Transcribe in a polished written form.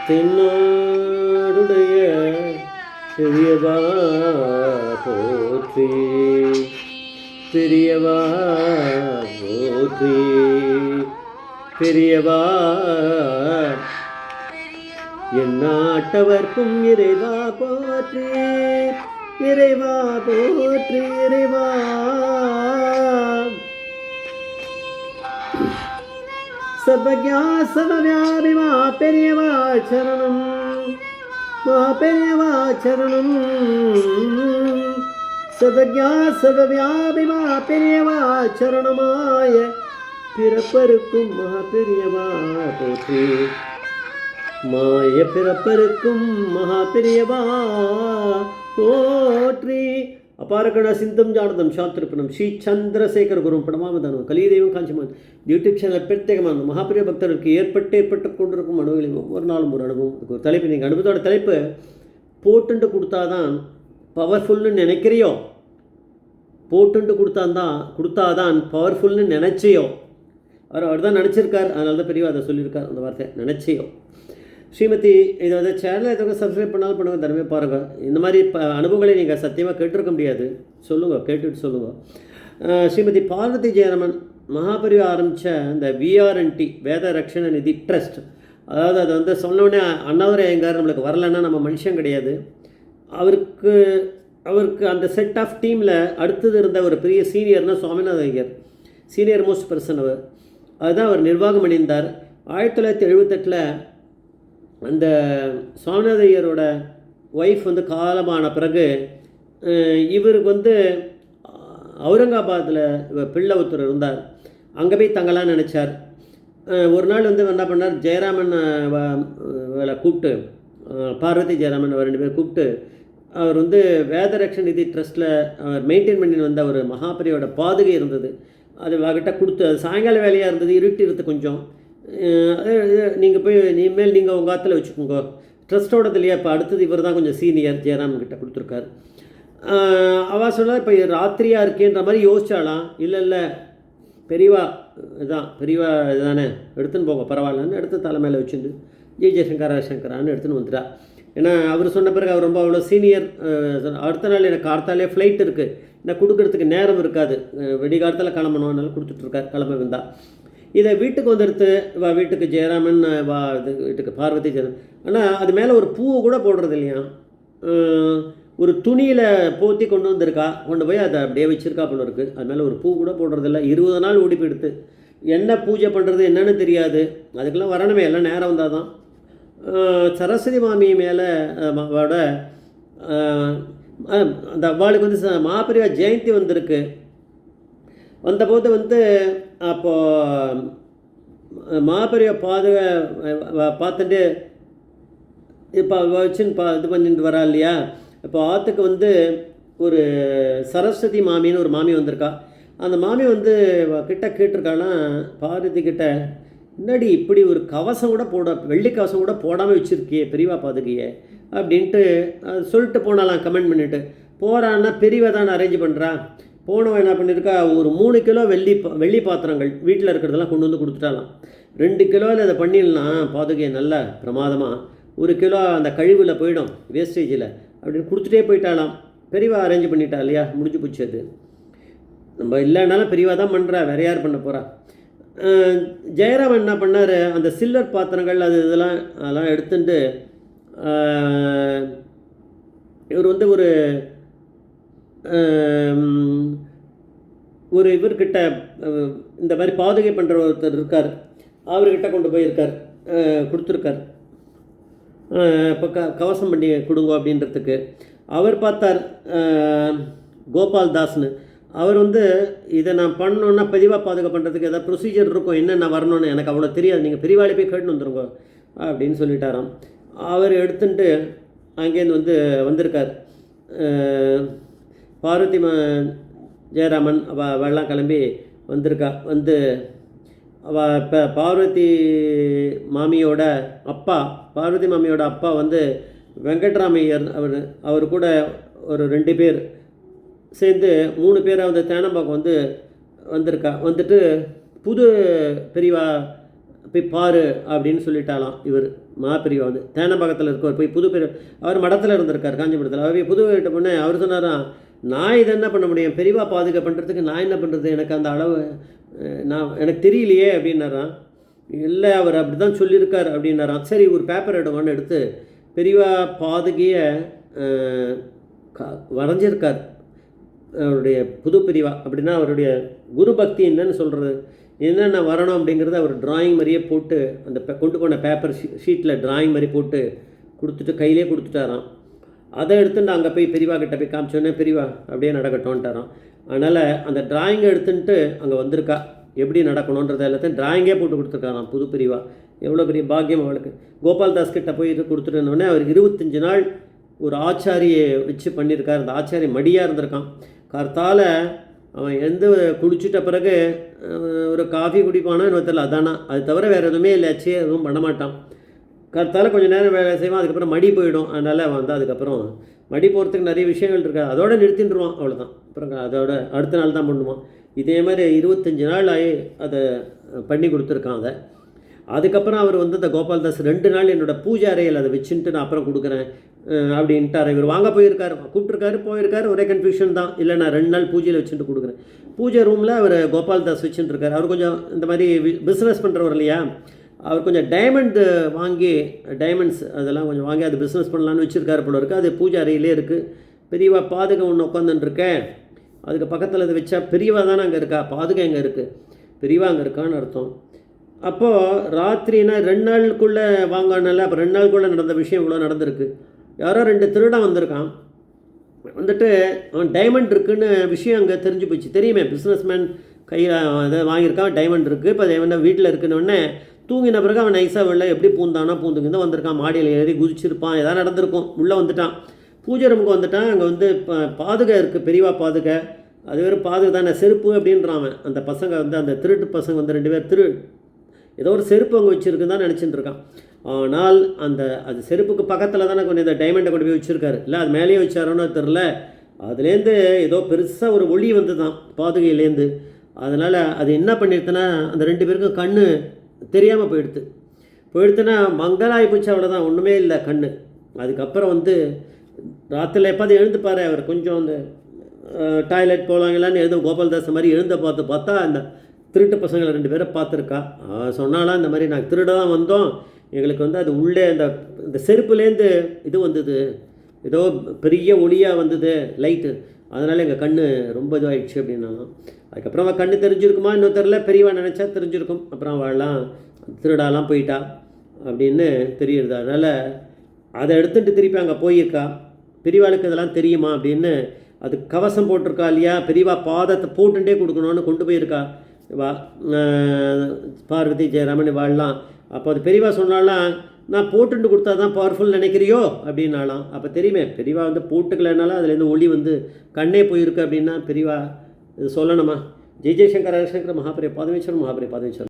தென்னாடுடைய பெரியவா போற்றி, பெரியவா போற்றி, பெரியவா எந்நாட்டவர்க்கும் இறைவா போற்றி, இறைவா போற்றி, இறைவா சர்வஜா சர்வவியாபி மா பெரியவா சரணம், மா பெரியவா சரணம். சர்வஜா சர்வவியாபி மா பெரியவா சரணமாய பிறப்பருக்கும் மா பெரியவா போற்றி, மாய பிறப்பருக்கும் மகா பெரியவா போற்றி. அபாரகண சிந்தம் ஜானதம் சாத்திருப்பணம் ஸ்ரீ சந்திரசேகர குரும் படமாவதானம் கலிதெய்வம் காஞ்சிமான் யூடியூப் சேனல் பிரத்யேகமான மகாபிரிய பக்தர்களுக்கு ஏற்பட்டு கொண்டிருக்கும் அனுபவங்களையும் ஒவ்வொரு நாளும் ஒரு அனுபவம். அதுக்கு ஒரு தலைப்பு, நீங்கள் அனுபவத்தோட தலைப்பு போட்டுண்டு கொடுத்தாதான் பவர்ஃபுல்னு நினைக்கிறியோ, போட்டுண்டு கொடுத்தாதான் பவர்ஃபுல்னு நினச்சியோ. அவர் தான் நினச்சிருக்கார், அதனால தான் பெரியவா அதை சொல்லியிருக்கார் அந்த வார்த்தை, நினச்சியோ. ஸ்ரீமதி இதை வந்து சேனலை எதுவும் சப்ஸ்கிரைப் பண்ணாலும் பண்ணுங்கள், தனிமே பாருங்கள். இந்த மாதிரி அனுபவங்களை நீங்கள் சத்தியமாக கேட்டிருக்க முடியாது, சொல்லுங்கள், கேட்டுட்டு சொல்லுங்கள். ஸ்ரீமதி பார்வதி ஜெயராமன் மகாபரிவா ஆரம்பித்த இந்த விஆர்என்டி வேத ரக்ஷண நிதி ட்ரஸ்ட், அதாவது அதை வந்து சொன்னோடனே அண்ணாதுரை ஐயங்கார் நம்மளுக்கு வரலைன்னா நம்ம மனுஷன் கிடையாது. அவருக்கு அந்த செட் ஆஃப் டீமில் அடுத்தது இருந்த ஒரு பெரிய சீனியர்னால் Swaminatha Iyer, senior most person அவர். அதுதான் அவர் நிர்வாகம் அணிந்தார். 1978 அந்த சுவாமிநாத ஐயரோட ஒய்ஃப் வந்து காலமான பிறகு இவருக்கு வந்து அவுரங்காபாத்தில் பிள்ளை ஒருத்தர் இருந்தார், அங்கே போய் தங்கலான்னு நினச்சார். ஒரு நாள் வந்து என்ன பண்ணார், ஜெயராமன் கூப்பிட்டு, பார்வதி ஜெயராமன் அவர் 2 பேர் கூப்பிட்டு, அவர் வந்து வேதரக்ஷன் நிதி ட்ரஸ்ட்டில் அவர் மெயின்டைன் பண்ணி வந்த ஒரு மகாபரியோட பாதுகை இருந்தது, அது அவகிட்ட கொடுத்து, அது சாயங்கால வேலையாக இருந்தது, இருட்டு கொஞ்சம், நீங்கள் போய் இனிமேல் நீங்கள் உங்கள் ஆற்றுல வச்சுக்கோங்க, ட்ரஸ்ட்டோடது இல்லையா, இப்போ அடுத்தது இவர் தான் கொஞ்சம் சீனியர், ஜெயராமன் கிட்ட கொடுத்துருக்காரு. அவள் சொன்னால் இப்போ ராத்திரியாக இருக்கேன்ற மாதிரி யோசிச்சாலாம். இல்லை பெரியவா இதுதான், பெரியவா இதுதானே, எடுத்துன்னு போங்க பரவாயில்லன்னு எடுத்து தலை மேலே வச்சுட்டு ஜெய்சங்கரான்னு எடுத்துன்னு வந்துட்டா. ஏன்னா அவர் சொன்ன பிறகு அவர் ரொம்ப அவ்வளோ சீனியர். அடுத்த நாள் எனக்கு கார்த்தாலே ஃப்ளைட் இருக்குது, நான் கொடுக்கறதுக்கு நேரம் இருக்காது, வெடிகாலத்தில் கிளம்பணும், அதனால கொடுத்துட்ருக்கார், கிளம்ப வந்தால். இதை வீட்டுக்கு வந்துடுத்து வீட்டுக்கு ஜெயராமன் வீட்டுக்கு பார்வதி ஜெயராமன். ஆனால் அது மேலே ஒரு பூவை கூட போடுறது இல்லையா, ஒரு துணியில் போற்றி கொண்டு வந்திருக்கா, கொண்டு போய் அதை அப்படியே வச்சுருக்கா போல இருக்குது. அது மேலே ஒரு பூ கூட போடுறதில்ல. 20 நாள் ஓடி போயிடுத்து, என்ன பூஜை பண்ணுறது என்னன்னு தெரியாது. அதுக்கெல்லாம் வரணுமே, எல்லாம் நேரம் வந்தால் தான். சரஸ்வதி மாமி மேலே அவளோட அந்த அவளுக்கு வந்து மகாபரிவா ஜெயந்தி வந்திருக்கு. வந்தபோது வந்து அப்போது மகாபரிவா பார்த்துட்டு இப்போ வச்சுன்னு இது பண்ணிட்டு வரா இல்லையா. இப்போ ஆற்றுக்கு வந்து ஒரு சரஸ்வதி மாமின்னு ஒரு மாமி வந்திருக்கா. அந்த மாமி வந்து கிட்ட கேட்டிருக்காலாம் பார்வதி கிட்ட, முன்னாடி இப்படி ஒரு கவசம் கூட வெள்ளி கவசம் கூட போடாமல் வச்சுருக்கியே பெரியவா பாதுகையே அப்படின்ட்டு சொல்லிட்டு போனாலாம். கமெண்ட் பண்ணிவிட்டு போகிறான்னா பெரியவா தான் அரேஞ்ச் பண்ணுறா. போனவன் என்ன பண்ணியிருக்கா, ஒரு 3 கிலோ வெள்ளி பாத்திரங்கள் வீட்டில் இருக்கிறதெல்லாம் கொண்டு வந்து கொடுத்துட்டாலாம். 2 கிலோவில் அதை பண்ணிடலாம் பாதுகையை நல்லா பிரமாதமாக, 1 கிலோ அந்த கழிவில் போயிடும் வேஸ்டேஜில் அப்படின்னு கொடுத்துட்டே போயிட்டாலாம். பெரியவா அரேஞ்ச் பண்ணிட்டா இல்லையா, முடிஞ்சு போச்சு. அது நம்ம இல்லைனாலும் பெரியவா தான் பண்ணுறா, வேறு யார் பண்ண போகிறா. ஜெயராமன் என்ன பண்ணார், அந்த சில்வர் பாத்திரங்கள் அதெல்லாம் எடுத்துட்டு இவர் வந்து ஒரு இவர்கிட்ட இந்த மாதிரி பாதுகை பண்ணுற ஒருத்தர் இருக்கார், அவர்கிட்ட கொண்டு போயிருக்கார், கொடுத்துருக்கார். இப்போ கவசம் பண்ணி கொடுங்க அப்படின்றதுக்கு. அவர் பார்த்தார் கோபால் தாஸ்னு. அவர் வந்து இதை நான் பண்ணணுன்னா பெரியவா பாதுகை பண்ணுறதுக்கு ஏதாவது ப்ரொசீஜர் இருக்கும், என்னென்ன வரணும்னு எனக்கு அவ்வளோ தெரியாது, நீங்கள் பெரியவாளி போய் கேட்டுன்னு வந்துருங்க அப்படின்னு சொல்லிட்டாராம். அவர் எடுத்துட்டு அங்கேருந்து வந்திருக்கார். பார்வதி ஜெயராமன் அவெல்லாம் கிளம்பி வந்திருக்கா. இப்போ பார்வதி மாமியோட அப்பா வந்து வெங்கட்ராமையர், அவர் கூட ஒரு 2 பேர் சேர்ந்து 3 பேரை தேனம்பாக்கம் வந்துட்டு புது பெரியவா போய் பாரு அப்படின்னு சொல்லிட்டாலாம். இவர் மாப்பிரிவா வந்து தேனம்பாக்கத்தில் இருக்கவர் போய் புது பெரிய அவர் மடத்தில் இருந்திருக்கார் காஞ்சிபுரத்தில். அவர் போய் புது கிட்ட பொண்ணு அவர் சொன்னாராம், நான் இதை என்ன பண்ண முடியும், பெரியவா பாதுகா பண்ணுறதுக்கு நான் என்ன பண்ணுறது, எனக்கு அந்த அளவு எனக்கு தெரியலையே அப்படின்னாராம். இல்லை அவர் அப்படி தான் சொல்லியிருக்கார் அப்படின்னாராம். சரி ஒரு பேப்பர் எடுவான்னு எடுத்து பெரியவா பாதுகையை வரைஞ்சிருக்கார் அவருடைய புது பிரிவா. அப்படின்னா அவருடைய குரு பக்தி என்னன்னு சொல்கிறது, என்னென்ன வரணும் அப்படிங்கிறத அவர் ட்ராயிங் மாதிரியே போட்டு அந்த கொண்டு போன பேப்பர் ஷீட்டில் ட்ராயிங் மாதிரி போட்டு கொடுத்துட்டு கையிலே கொடுத்துட்டாராம். அதை எடுத்துட்டு அங்கே போய் பெரியவா கிட்ட போய் காமிச்சோன்னே பெரியவா அப்படியே நடக்கட்டோன்ட்டாராம். அதனால் அந்த ட்ராயிங்கை எடுத்துன்ட்டு அங்கே வந்திருக்கா, எப்படி நடக்கணுன்றதை எல்லாத்தையும் ட்ராயிங்கே போட்டு கொடுத்துருக்காராம் புது பிரிவா. எவ்வளோ பெரிய பாக்கியம் அவளுக்கு. கோபால்தாஸ் கிட்ட போய் இது கொடுத்துட்டோன்னே அவர் 25 நாள் ஒரு ஆச்சாரியை வச்சு பண்ணியிருக்கார். அந்த ஆச்சாரி மடியாக இருந்திருக்கான். கார்த்தால் அவன் எந்த குடிச்சிட்ட பிறகு ஒரு காஃபி குடிப்பானோ என்ன தெரியல, அதானா அது தவிர வேறு எதுவுமே இல்லை, எதுவும் பண்ண மாட்டான். கார்த்தால் கொஞ்சம் நேரம் வேலை செய்வான், அதுக்கப்புறம் மடி போயிடும். அதனால் அவன் வந்து அதுக்கப்புறம் மடி போகிறதுக்கு நிறைய விஷயங்கள் இருக்கா, அதோடு நிறுத்தின்றுவான், அவ்வளோதான். அப்புறம் அதோட அடுத்த நாள் தான் பண்ணுவான். இதே மாதிரி 25 நாள் ஆகி அதை பண்ணி கொடுத்துருக்கான். அதை அதுக்கப்புறம் அவர் வந்து இந்த கோபால்தாஸ் 2 நாள் என்னோடய பூஜை அறையில் அதை வச்சுட்டு நான் அப்புறம் கொடுக்குறேன் அப்படின்ட்டார். இவர் வாங்க போயிருக்காரு, கூப்பிட்டுருக்காரு, போயிருக்காரு, ஒரே கன்ஃபியூஷன் தான். இல்லை நான் 2 நாள் பூஜையில் வச்சுட்டு கொடுக்குறேன். பூஜை ரூமில் அவர் கோபால்தாஸ் வச்சுட்டு இருக்கார். அவர் கொஞ்சம் இந்த மாதிரி பிஸ்னஸ் பண்ணுறவர் இல்லையா, அவர் கொஞ்சம் டைமண்டு வாங்கி டைமண்ட்ஸ் அதெல்லாம் கொஞ்சம் வாங்கி அது பிஸ்னஸ் பண்ணலான்னு வச்சுருக்காரு போல இருக்குது. அது பூஜை அறையிலே இருக்குது. பெரியவா பாதுகை ஒன்று உட்காந்துட்டுருக்கேன், அதுக்கு பக்கத்தில் அதை வச்சா பெரியவா தானே அங்கே இருக்கா, பாதுகை எங்கே இருக்குது, பெரியவா அங்கே இருக்கான்னு அர்த்தம். அப்போது ராத்திரினா 2 நாளுக்குள்ளே வாங்கினால, அப்போ 2 நாளுக்குள்ளே நடந்த விஷயம் இவ்வளோ நடந்திருக்கு. யாரோ 2 திருடன் வந்திருக்கான், வந்துட்டு அவன் டைமண்ட் இருக்குன்னு விஷயம் அங்கே தெரிஞ்சு போச்சு. தெரியுமே பிஸ்னஸ்மேன் கையில் இதை வாங்கியிருக்கான், டைமண்ட் இருக்குது. இப்போ என்ன வீட்டில் இருக்குன்னொடனே தூங்கின பிறகு அவன் நைஸாக வெளில எப்படி பூந்தானோ பூந்துங்க தான் வந்திருக்கான். மாடியில் ஏறி குதிச்சிருப்பான், எதாவது நடந்திருக்கும். உள்ளே வந்துட்டான், பூஜை ரூமுக்கு வந்துட்டான். அங்கே வந்து பாதுகை இருக்குது, பெரியவா பாதுகை. அது வெறும் பாதுகை தானே, செருப்பு அப்படின்றான். அந்த பசங்க வந்து அந்த திருட்டு பசங்க வந்து 2 பேர் ஏதோ ஒரு செருப்பு அங்கே வச்சுருக்குன்னு தான் நினச்சிட்டு இருக்கான். ஆனால் அது செருப்புக்கு பக்கத்தில் தானே கொஞ்சம் இந்த டைமண்டை கொண்டு போய் வச்சுருக்காரு. இல்லை அது மேலேயே வச்சாரோன்னு தெரில. அதுலேருந்து ஏதோ பெருசாக ஒரு ஒளி வந்து தான் பாதுகையிலேருந்து. அதனால் அது என்ன பண்ணிடுதுன்னா அந்த 2 பேருக்கும் கண் தெரியாமல் போயிடுத்துன்னா மங்களாகி போச்சு, அவ்வளோதான், ஒன்றுமே இல்லை கண். அதுக்கப்புறம் வந்து ராத்திரியில் எப்பாவது எழுந்துப்பார் அவர், கொஞ்சம் அந்த டாய்லெட் போகலாங்களான்னு எழுத கோபால்தாஸ் மாதிரி எழுந்த பார்த்தா அந்த திருட்டு பசங்களை 2 பேரை பார்த்துருக்கா. சொன்னாலாம் இந்த மாதிரி நாங்கள் திருட தான் வந்தோம், எங்களுக்கு வந்து அது உள்ளே இந்த செருப்புலேருந்து இது வந்தது, ஏதோ பெரிய ஒளியாக வந்தது லைட்டு, அதனால் எங்கள் கண் ரொம்ப இதுவாகிடுச்சு அப்படின்னாலும். அதுக்கப்புறம் அவள் கண் தெரிஞ்சிருக்குமா இன்னும் தெரில, பெரியவா நினச்சா தெரிஞ்சிருக்கும். அப்புறம் அவள்லாம் திருடாலாம் போயிட்டா அப்படின்னு தெரியுது. அதனால் அதை எடுத்துகிட்டு திருப்பி அங்கே போயிருக்கா. பெரியவாளுக்கு இதெல்லாம் தெரியுமா அப்படின்னு அது கவசம் போட்டிருக்கா இல்லையா, பெரியவா பாதத்தை போட்டுட்டே கொடுக்கணும்னு கொண்டு போயிருக்கா வா பார்வதி ஜெயராமன் வாழலாம். அப்போ அது பெரியவா சொன்னாலாம், நான் போட்டுட்டு கொடுத்தா தான் பவர்ஃபுல் நினைக்கிறியோ அப்படின்னாலாம். அப்போ தெரியுமே பெரியவா வந்து போட்டுக்கலைனாலும் அதுலேருந்து ஒளி வந்து கண்ணே போயிருக்கு அப்படின்னா பெரியவா இது சொல்லணுமா. ஜெய் ஜெய்சங்கர் ஹரசங்கர் மகாபுரிய பாதமேஸ்வரர் மகாபுரிய பாதமேஸ்வரர்.